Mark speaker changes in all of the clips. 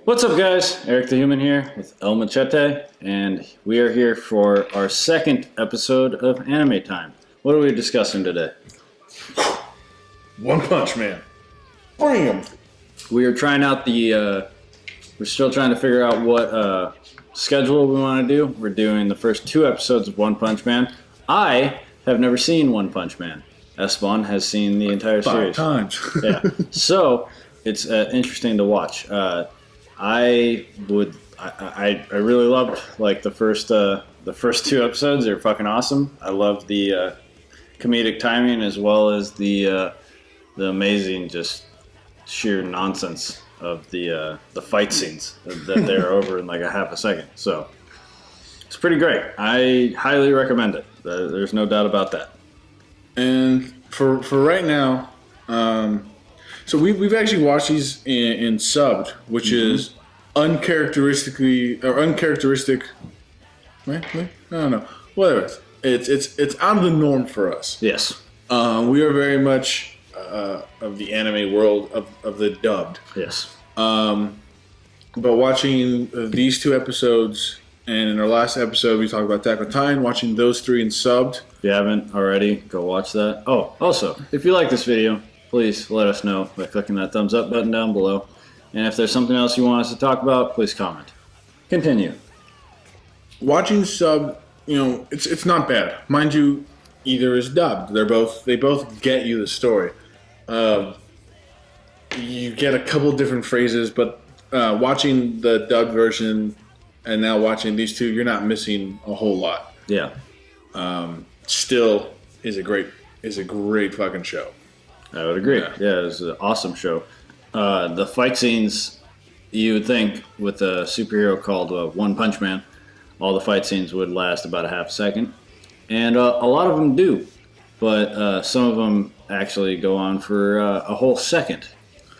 Speaker 1: What's up, guys? Eric the Human here with El Machete, and we are here for our second episode of Anime Time. What are we discussing today?
Speaker 2: One Punch Man. Bring him.
Speaker 1: We are trying out we're still trying to figure out what schedule we want to do. We're doing the first two episodes of One Punch Man. I have never seen One Punch Man. Esteban has seen the entire series.
Speaker 2: 5 times.
Speaker 1: Yeah. So it's interesting to watch. I really loved like the first two episodes. They're fucking awesome. I love the comedic timing as well as the amazing just sheer nonsense of the fight scenes that they're over in like a half a second. So it's pretty great. I highly recommend it. There's no doubt about that.
Speaker 2: And for right now, so we've actually watched these in subbed, which is uncharacteristic. Right? I don't know. Whatever. It's out of the norm for us.
Speaker 1: Yes.
Speaker 2: We are very much of the anime world of the dubbed.
Speaker 1: Yes.
Speaker 2: But watching these two episodes, and in our last episode we talked about Attack on Titan, watching those three in subbed.
Speaker 1: If you haven't already, go watch that. Oh, also, if you like this video, please let us know by clicking that thumbs up button down below. And if there's something else you want us to talk about, please comment. Continue.
Speaker 2: Watching sub, it's not bad. Mind you, either is dubbed. They both get you the story. You get a couple different phrases, but watching the dubbed version and now watching these two, you're not missing a whole lot.
Speaker 1: Yeah.
Speaker 2: Still is a great fucking show.
Speaker 1: I would agree. Yeah, it's an awesome show. The fight scenes, you would think with a superhero called One Punch Man, all the fight scenes would last about a half second. And a lot of them do. But some of them actually go on for a whole second.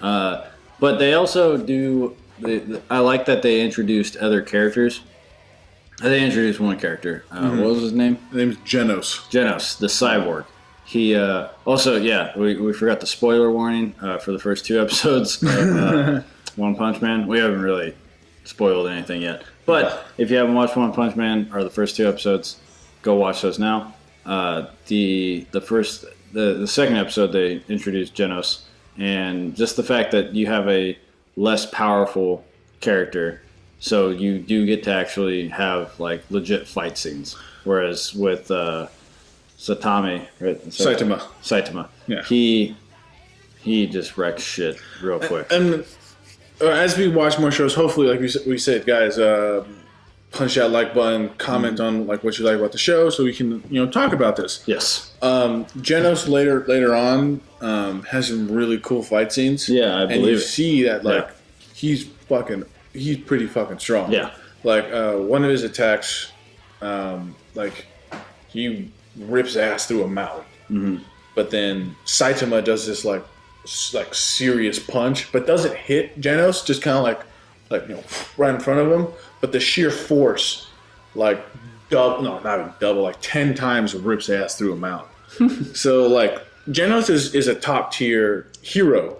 Speaker 1: But they also do... I like that they introduced other characters. They introduced one character. What was his name?
Speaker 2: His name's Genos.
Speaker 1: Genos, the cyborg. He also, we forgot the spoiler warning for the first two episodes of One Punch Man. We haven't really spoiled anything yet. But if you haven't watched One Punch Man or the first two episodes, go watch those now. The second episode, they introduced Genos. And just the fact that you have a less powerful character, so you do get to actually have like legit fight scenes. Whereas with Saitama.
Speaker 2: Yeah.
Speaker 1: He just wrecks shit real quick.
Speaker 2: And as we watch more shows, hopefully, like we said, guys, punch that like button, comment on like what you like about the show, so we can talk about this.
Speaker 1: Yes.
Speaker 2: Genos later on has some really cool fight scenes.
Speaker 1: Yeah, I believe
Speaker 2: and you
Speaker 1: it.
Speaker 2: see that he's pretty fucking strong.
Speaker 1: Yeah.
Speaker 2: Like one of his attacks, he rips ass through a mountain.
Speaker 1: Mm-hmm.
Speaker 2: But then Saitama does this like serious punch, but doesn't hit Genos, just kind of like right in front of him. But the sheer force, not even double, like 10 times rips ass through a mountain. So Genos is a top tier hero.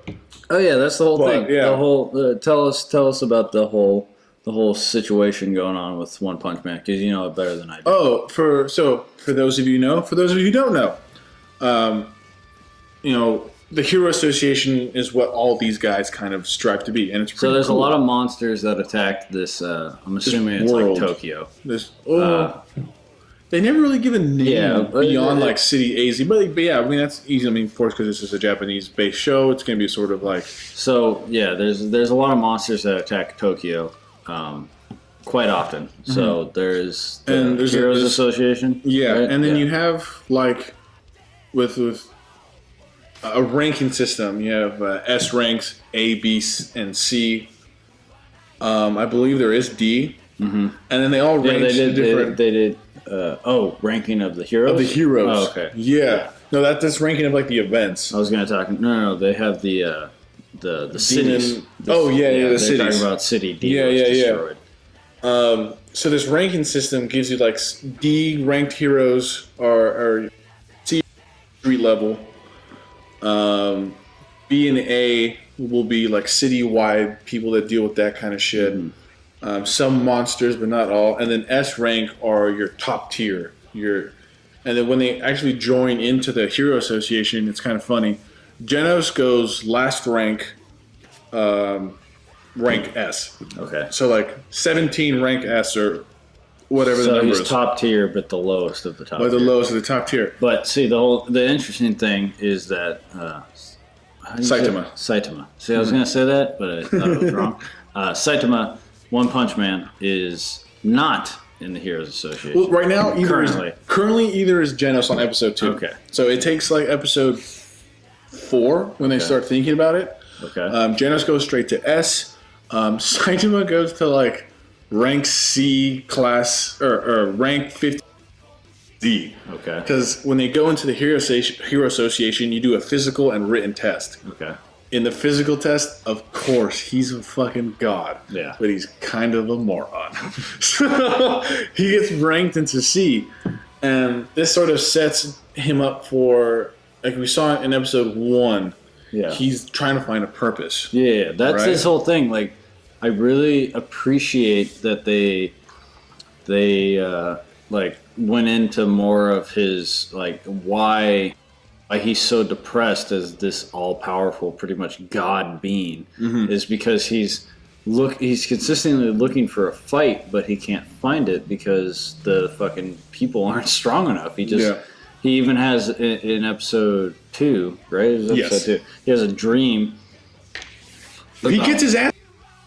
Speaker 1: Oh yeah, that's the whole thing.
Speaker 2: Yeah.
Speaker 1: The whole tell us about the whole situation going on with One Punch Man, because you know it better than I do.
Speaker 2: Oh, for those of you who know, for those of you who don't know, the Hero Association is what all these guys kind of strive to be, and it's pretty
Speaker 1: so there's
Speaker 2: cool.
Speaker 1: a lot of monsters that attack this. I'm assuming it's
Speaker 2: world.
Speaker 1: like Tokyo.
Speaker 2: They never really give a name beyond
Speaker 1: but
Speaker 2: City AZ, but yeah, I mean that's easy. I mean, of course, because this is a Japanese-based show, it's going to be sort of like.
Speaker 1: So yeah, there's a lot of monsters that attack Tokyo, quite often. Mm-hmm. So there's Heroes Association.
Speaker 2: Yeah,
Speaker 1: right?
Speaker 2: and then you have with a ranking system. You have S ranks, A, B, and C. I believe there is D, and then they all rank different.
Speaker 1: They did. Ranking of the heroes?
Speaker 2: Of the heroes.
Speaker 1: Oh, okay.
Speaker 2: Yeah. No, that's ranking of the events.
Speaker 1: I was going to talk. No, they have the cities.
Speaker 2: The cities.
Speaker 1: Talking about city D.
Speaker 2: Destroyed. So this ranking system gives you D ranked heroes are C street level. B and A will be like citywide people that deal with that kind of shit. Some monsters, but not all. And then S rank are your top tier. And then when they actually join into the Hero Association, it's kind of funny. Genos goes last rank, rank S.
Speaker 1: Okay.
Speaker 2: So like 17 rank S or whatever the
Speaker 1: So
Speaker 2: number
Speaker 1: he's
Speaker 2: is.
Speaker 1: top tier, but the lowest of the top
Speaker 2: Or the
Speaker 1: tier.
Speaker 2: lowest of the top tier.
Speaker 1: But see, the interesting thing is that how do you say it?
Speaker 2: Saitama.
Speaker 1: Saitama. See, I was going to say that, but I thought it was wrong. Saitama, One Punch Man, is not in the Heroes Association.
Speaker 2: Well, right now, currently either is Genos on episode 2.
Speaker 1: Okay.
Speaker 2: So it takes like episode 4 when they start thinking about it.
Speaker 1: Okay.
Speaker 2: Genos goes straight to S. Saitama goes to like rank C class or rank 50 D.
Speaker 1: Okay.
Speaker 2: Because when they go into the Hero Association, you do a physical and written test.
Speaker 1: Okay.
Speaker 2: In the physical test, of course, he's a fucking god.
Speaker 1: Yeah.
Speaker 2: But he's kind of a moron. So he gets ranked into C. And this sort of sets him up for, like we saw in episode 1,
Speaker 1: Yeah.
Speaker 2: he's trying to find a purpose.
Speaker 1: Yeah, that's
Speaker 2: Right?
Speaker 1: his whole thing. Like, I really appreciate that they like went into more of his like why he's so depressed as this all-powerful, pretty much god being is because he's consistently looking for a fight, but he can't find it because the fucking people aren't strong enough. He even has in episode 2, right? It was episode 2. He has a dream.
Speaker 2: He gets his ass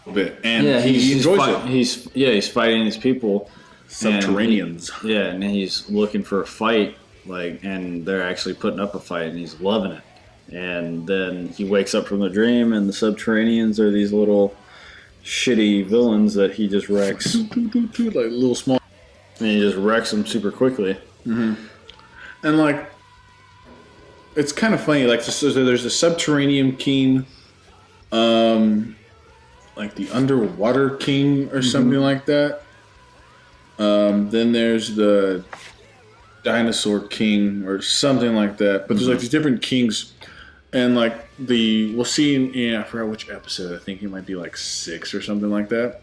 Speaker 2: a little bit, and he enjoys it.
Speaker 1: He's fighting these people,
Speaker 2: Subterraneans.
Speaker 1: and he's looking for a fight, like, and they're actually putting up a fight, and he's loving it. And then he wakes up from the dream, and the Subterraneans are these little shitty villains that he just wrecks,
Speaker 2: like little small,
Speaker 1: and he just wrecks them super quickly.
Speaker 2: and like it's kind of funny. Like so there's the Subterranean King, like the Underwater King or something like that. Then there's the Dinosaur King or something like that. But there's like these different kings, and like we'll see in I forgot which episode. I think it might be like 6 or something like that.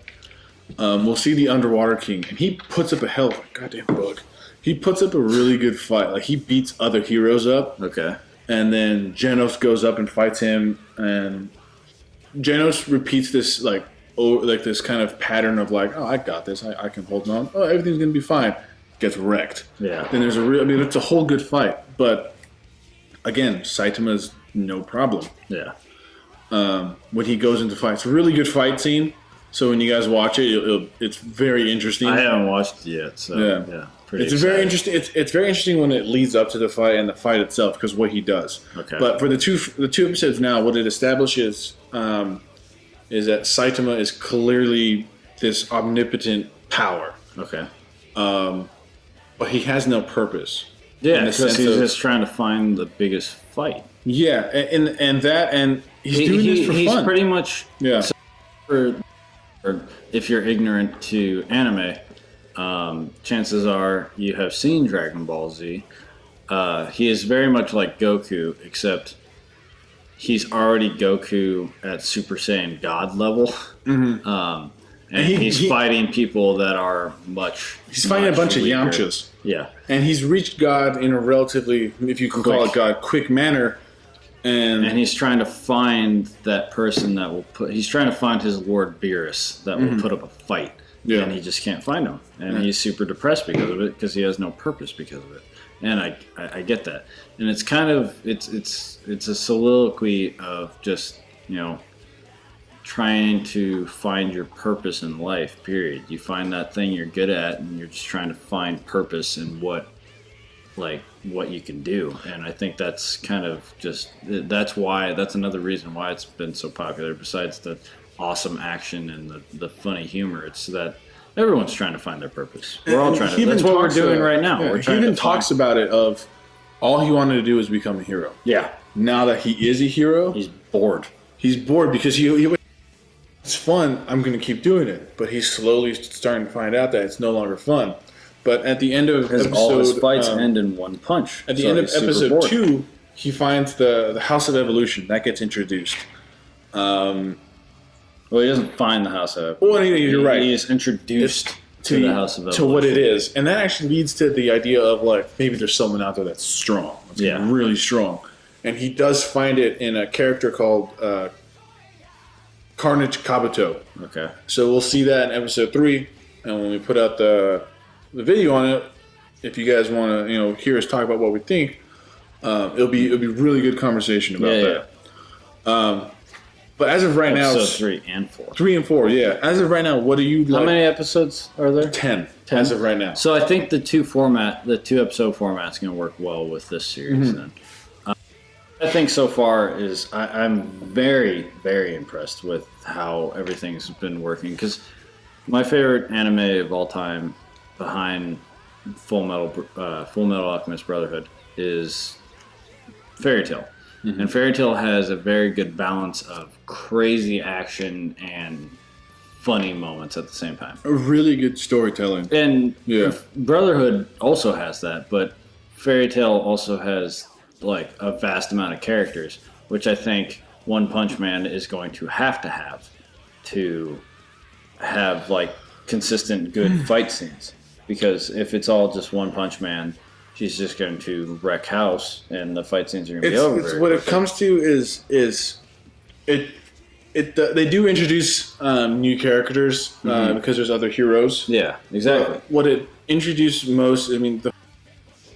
Speaker 2: We'll see the Underwater King, and he puts up a hell of a goddamn bug. He puts up a really good fight. Like he beats other heroes up.
Speaker 1: Okay.
Speaker 2: And then Genos goes up and fights him, and Genos repeats this like this kind of pattern of like, oh, I got this, I can hold on, oh, everything's gonna be fine. Gets wrecked.
Speaker 1: Yeah.
Speaker 2: Then there's it's a whole good fight, but again, Saitama's no problem.
Speaker 1: Yeah.
Speaker 2: When he goes into fights, really good fight scene. So when you guys watch it, it's very interesting.
Speaker 1: I haven't watched it yet, so yeah.
Speaker 2: It's very interesting. It's very interesting when it leads up to the fight and the fight itself, because what he does.
Speaker 1: Okay.
Speaker 2: But for the two episodes now, what it establishes is that Saitama is clearly this omnipotent power,
Speaker 1: Okay.
Speaker 2: but he has no purpose.
Speaker 1: Yeah,
Speaker 2: in the
Speaker 1: because
Speaker 2: sense
Speaker 1: he's
Speaker 2: of-
Speaker 1: just trying to find the biggest fight.
Speaker 2: Yeah, and he's doing this for
Speaker 1: he's
Speaker 2: fun.
Speaker 1: pretty much
Speaker 2: Yeah.
Speaker 1: or if you're ignorant to anime, chances are you have seen Dragon Ball Z. He is very much like Goku, except he's already Goku at Super Saiyan God level. And he's fighting people that are much.
Speaker 2: He's fighting a bunch of
Speaker 1: weaker.
Speaker 2: Yamchas.
Speaker 1: Yeah.
Speaker 2: And he's reached God in a relatively, if you can call it God, quick manner. And
Speaker 1: he's trying to find that person that will put. He's trying to find his Lord Beerus that will put up a fight.
Speaker 2: Yeah.
Speaker 1: And he just can't find him. And he's super depressed because of it, because he has no purpose because of it. And I get that. And it's kind of it's a soliloquy of just, trying to find your purpose in life, period. You find that thing you're good at, and you're just trying to find purpose in what you can do. And I think that's kind of that's another reason why it's been so popular, besides the awesome action and the funny humor. It's that everyone's trying to find their purpose. We're all trying to. That's what we're doing right now.
Speaker 2: Yeah,
Speaker 1: We're
Speaker 2: he
Speaker 1: trying
Speaker 2: even
Speaker 1: to
Speaker 2: talks about it of all he wanted to do was become a hero.
Speaker 1: Yeah.
Speaker 2: Now that he is a hero,
Speaker 1: He's bored.
Speaker 2: he's bored because he it's fun, I'm going to keep doing it. But he's slowly starting to find out that it's no longer fun. But at the end of
Speaker 1: Because
Speaker 2: episode...
Speaker 1: all his fights end in one punch.
Speaker 2: At the
Speaker 1: So
Speaker 2: end of
Speaker 1: he's super
Speaker 2: episode
Speaker 1: bored.
Speaker 2: 2, he finds the House of Evolution. That gets introduced.
Speaker 1: Well, he doesn't find the House of.
Speaker 2: Well, you're right.
Speaker 1: He is introduced to the House of
Speaker 2: to
Speaker 1: Evolution.
Speaker 2: what it is, and that actually leads to the idea of like maybe there's someone out there that's strong, really strong, and he does find it in a character called Carnage Kabuto.
Speaker 1: Okay.
Speaker 2: So we'll see that in episode 3, and when we put out the video on it, if you guys want to hear us talk about what we think, it'll be really good conversation about that. But as of right now,
Speaker 1: episode 3 and 4.
Speaker 2: 3 and 4, yeah. As of right now, what do you like?
Speaker 1: How many episodes are there?
Speaker 2: 10 as of right now.
Speaker 1: So I think the 2-episode format's going to work well with this series. Then I think so far is I'm very, very impressed with how everything's been working, because my favorite anime of all time behind Full Metal Alchemist Brotherhood is Fairy Tail. And Fairy Tail has a very good balance of crazy action and funny moments at the same time.
Speaker 2: A really good storytelling.
Speaker 1: And Brotherhood also has that, but Fairy Tail also has like a vast amount of characters, which I think One Punch Man is going to have like consistent good fight scenes. Because if it's all just One Punch Man, she's just going to wreck house, and the fight scenes are going to be over.
Speaker 2: It's what it comes to is they do introduce new characters because there's other heroes.
Speaker 1: Yeah, exactly.
Speaker 2: But what it introduced most, I mean,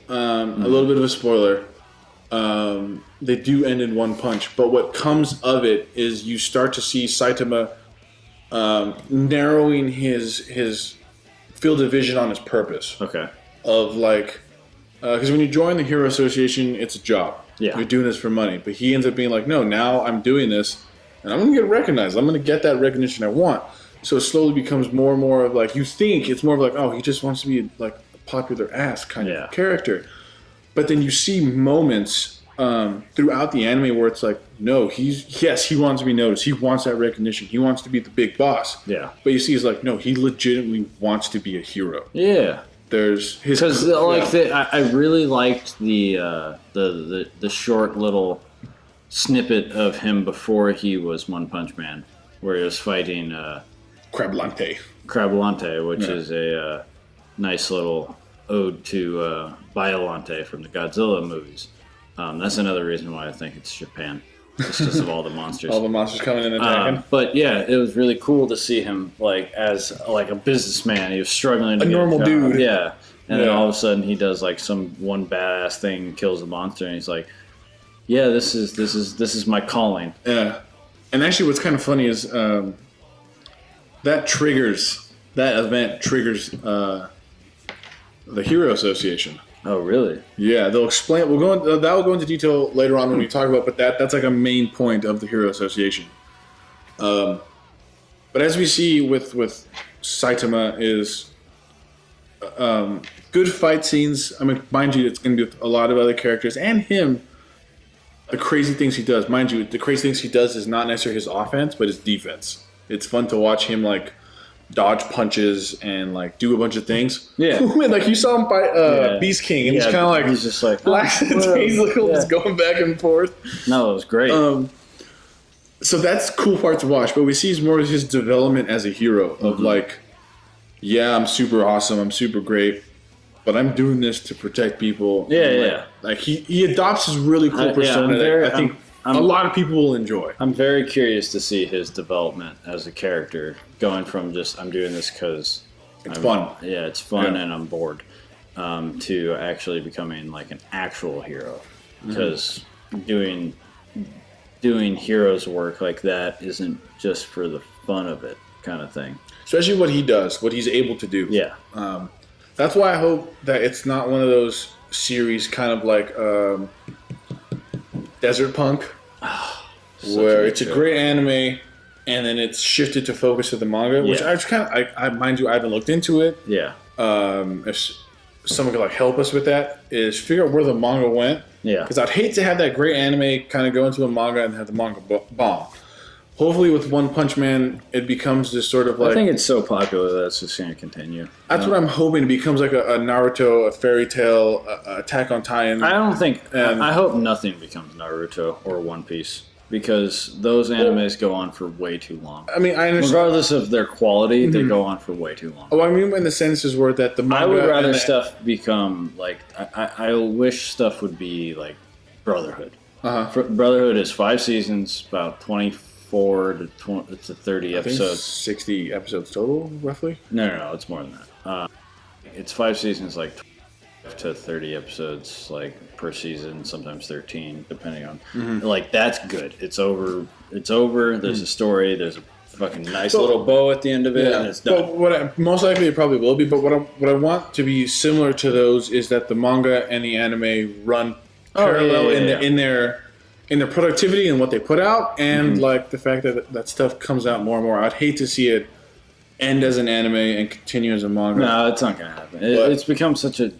Speaker 2: a little bit of a spoiler. They do end in one punch, but what comes of it is you start to see Saitama narrowing his field of vision on his purpose.
Speaker 1: Okay.
Speaker 2: Of like. Because when you join the Hero Association, it's a job.
Speaker 1: Yeah.
Speaker 2: You're doing this for money. But he ends up being like, no, now I'm doing this, and I'm going to get recognized. I'm going to get that recognition I want. So it slowly becomes more and more of like, you think it's more of like, oh, he just wants to be like a popular ass kind of character. But then you see moments throughout the anime where it's like, no, he wants to be noticed. He wants that recognition. He wants to be the big boss.
Speaker 1: Yeah. But
Speaker 2: you see, he's like, no, he legitimately wants to be a hero.
Speaker 1: Yeah.
Speaker 2: There's his
Speaker 1: I really liked the short little snippet of him before he was One Punch Man, where he was fighting
Speaker 2: Crabalante,
Speaker 1: which is a nice little ode to Biolante from the Godzilla movies. That's another reason why I think it's Japan. Just because of all the monsters.
Speaker 2: All the monsters coming in and attacking.
Speaker 1: But yeah, it was really cool to see him like as like a businessman. He was struggling to
Speaker 2: a
Speaker 1: get
Speaker 2: normal
Speaker 1: a job.
Speaker 2: dude.
Speaker 1: Yeah. And then all of a sudden he does like some one badass thing and kills a monster, and he's like, yeah, this is my calling.
Speaker 2: Yeah. And actually what's kind of funny is that event triggers the Hero Association.
Speaker 1: Oh, really?
Speaker 2: Yeah, they'll explain. That will go into detail later on when we talk about. But that's like a main point of the Hero Association. But as we see with Saitama is good fight scenes. I mean, mind you, it's going to be with a lot of other characters and him. The crazy things he does, mind you, the crazy things he does is not necessarily his offense, but his defense. It's fun to watch him like dodge punches and like do a bunch of things.
Speaker 1: Yeah.
Speaker 2: Like you saw him fight Beast King, and he's kind of like
Speaker 1: he's just like
Speaker 2: lackadaisical, just going back and forth.
Speaker 1: No, it was great.
Speaker 2: So that's a cool part to watch, but we see more of his development as a hero of like, yeah, I'm super awesome, I'm super great, but I'm doing this to protect people. Like he adopts his really cool persona that I think a lot of people will enjoy.
Speaker 1: I'm very curious to see his development as a character, going from just I'm doing this because
Speaker 2: it's fun.
Speaker 1: Yeah, it's fun and I'm bored, to actually becoming like an actual hero. Because doing heroes work like that isn't just for the fun of it kind of thing.
Speaker 2: Especially what he does, what he's able to do.
Speaker 1: Yeah.
Speaker 2: That's why I hope that it's not one of those series kind of like Desert Punk, where it's a great anime and then it's shifted to focus to the manga, which I just I mind you, I haven't looked into it.
Speaker 1: Yeah.
Speaker 2: If someone could like help us with that, is figure out where the manga went.
Speaker 1: Yeah.
Speaker 2: Because I'd hate to have that great anime kind of go into a manga and have the manga bomb. Hopefully with One Punch Man, it becomes this sort of like...
Speaker 1: I think it's so popular that it's just going to continue.
Speaker 2: That's what I'm hoping. It becomes like a Naruto, a Fairy Tail, a Attack on Titan.
Speaker 1: I don't think... I hope nothing becomes Naruto or One Piece. because those animes go on for way too long.
Speaker 2: I mean, I understand.
Speaker 1: Regardless of their quality, they go on for way too long.
Speaker 2: Oh, I mean, in the senses where that the manga.
Speaker 1: I would rather
Speaker 2: and
Speaker 1: stuff become like I wish stuff would be like Brotherhood. Brotherhood is 5 seasons, about 24 to 30
Speaker 2: I think
Speaker 1: episodes.
Speaker 2: 60 episodes total, roughly.
Speaker 1: No, it's more than that. It's 5 seasons, like 12 to 30 episodes, like per season, sometimes 13, depending on. Like that's good. It's over. There's a story. There's a fucking nice little bow at the end of it, and it's done.
Speaker 2: But most likely it probably will be. But what I want to be similar to those is that the manga and the anime run parallel in their productivity and what they put out, and like the fact that stuff comes out more and more. I'd hate to see it end as an anime and continue as a manga.
Speaker 1: No, it's not gonna happen. It's become such a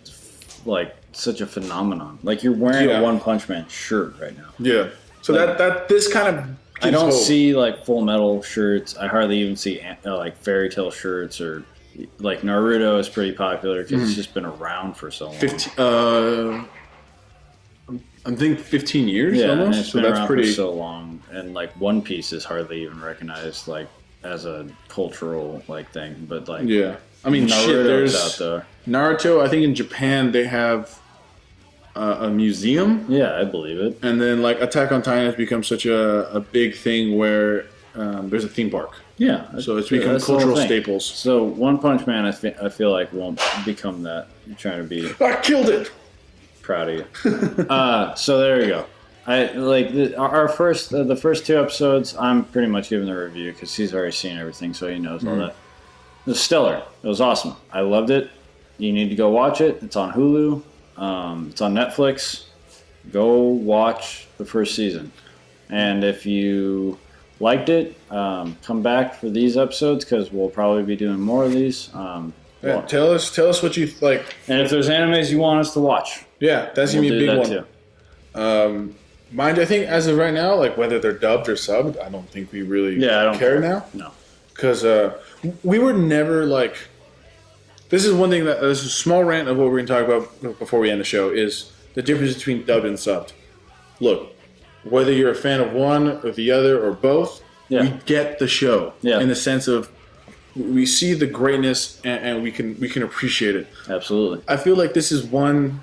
Speaker 1: phenomenon. Like you're wearing a One Punch Man shirt right now.
Speaker 2: Yeah. So that this kind of
Speaker 1: I don't see like Full Metal shirts. I hardly even see like Fairy Tail shirts, or like Naruto is pretty popular because it's just been around for so long.
Speaker 2: I think 15 years
Speaker 1: Yeah,
Speaker 2: almost.
Speaker 1: and it's been
Speaker 2: so that's
Speaker 1: around
Speaker 2: pretty
Speaker 1: for so long, and like One Piece is hardly even recognized like as a cultural like thing. But like
Speaker 2: I mean,
Speaker 1: Naruto's
Speaker 2: there's
Speaker 1: out there.
Speaker 2: Naruto. I think in Japan they have a museum.
Speaker 1: Yeah, I believe it.
Speaker 2: And then like Attack on Titan has become such a big thing where there's a theme park.
Speaker 1: Yeah,
Speaker 2: So it's become cultural staples.
Speaker 1: So One Punch Man, I feel like won't become that. You're trying to be
Speaker 2: I killed it.
Speaker 1: proud of you. So there you go. I like our first the first 2 episodes. I'm pretty much giving the review because he's already seen everything, so he knows all that. It was stellar. It was awesome. I loved it. You need to go watch it. It's on Hulu. It's on Netflix. Go watch the first season, and if you liked it, come back for these episodes because we'll probably be doing more of these.
Speaker 2: Tell us what you like.
Speaker 1: And if there's animes you want us to watch,
Speaker 2: That's gonna be a big one.
Speaker 1: too.
Speaker 2: Mind you, I think as of right now, like whether they're dubbed or subbed, I don't think we really
Speaker 1: I don't
Speaker 2: care now.
Speaker 1: No,
Speaker 2: Because we were never like. This is one thing that this is a small rant of what we're going to talk about before we end the show is the difference between dubbed and subbed. Look, whether you're a fan of one or the other or both, we get the show in the sense of we see the greatness and we can appreciate it.
Speaker 1: Absolutely.
Speaker 2: I feel like this is one,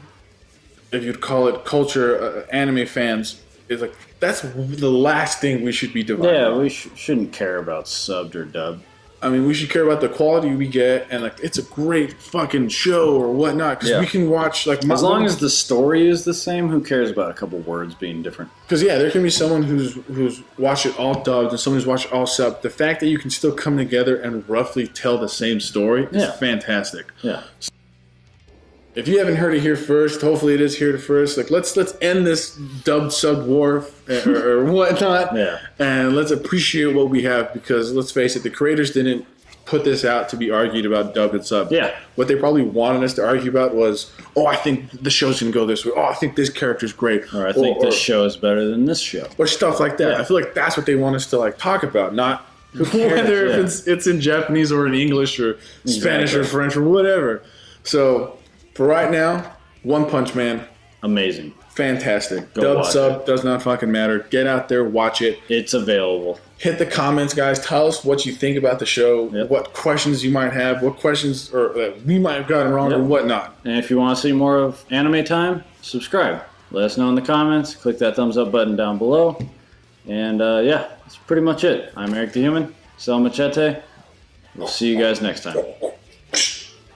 Speaker 2: if you'd call it culture, anime fans is like that's the last thing we should be dividing.
Speaker 1: Yeah, we shouldn't care about subbed or dubbed.
Speaker 2: I mean, we should care about the quality we get, and like it's a great fucking show or whatnot because we can watch like
Speaker 1: as long as the story is the same. Who cares about a couple words being different?
Speaker 2: Because there can be someone who's watched it all dubbed and someone who's watched it all subbed. The fact that you can still come together and roughly tell the same story is fantastic.
Speaker 1: Yeah.
Speaker 2: If you haven't heard it here first, hopefully it is here to first. Like let's end this dubbed sub war or whatnot, and let's appreciate what we have because let's face it, the creators didn't put this out to be argued about dubbed and sub.
Speaker 1: Yeah,
Speaker 2: what they probably wanted us to argue about was, I think the show's gonna go this way. I think this character's great,
Speaker 1: or I think this show is better than this show,
Speaker 2: or stuff like that. I feel like that's what they want us to like talk about, not whether it's in Japanese or in English or Spanish or French or whatever. So. For right now, One Punch Man.
Speaker 1: Amazing.
Speaker 2: Fantastic. Dub, sub, does not fucking matter. Get out there, watch it.
Speaker 1: It's available.
Speaker 2: Hit the comments, guys. Tell us what you think about the show, what questions you might have, what questions or we might have gotten wrong or whatnot.
Speaker 1: And if you want to see more of Anime Time, subscribe. Let us know in the comments. Click that thumbs up button down below. And that's pretty much it. I'm Eric the Human. Sel Machete. We'll see you guys next time.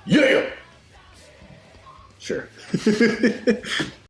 Speaker 2: Yeah!
Speaker 1: Sure.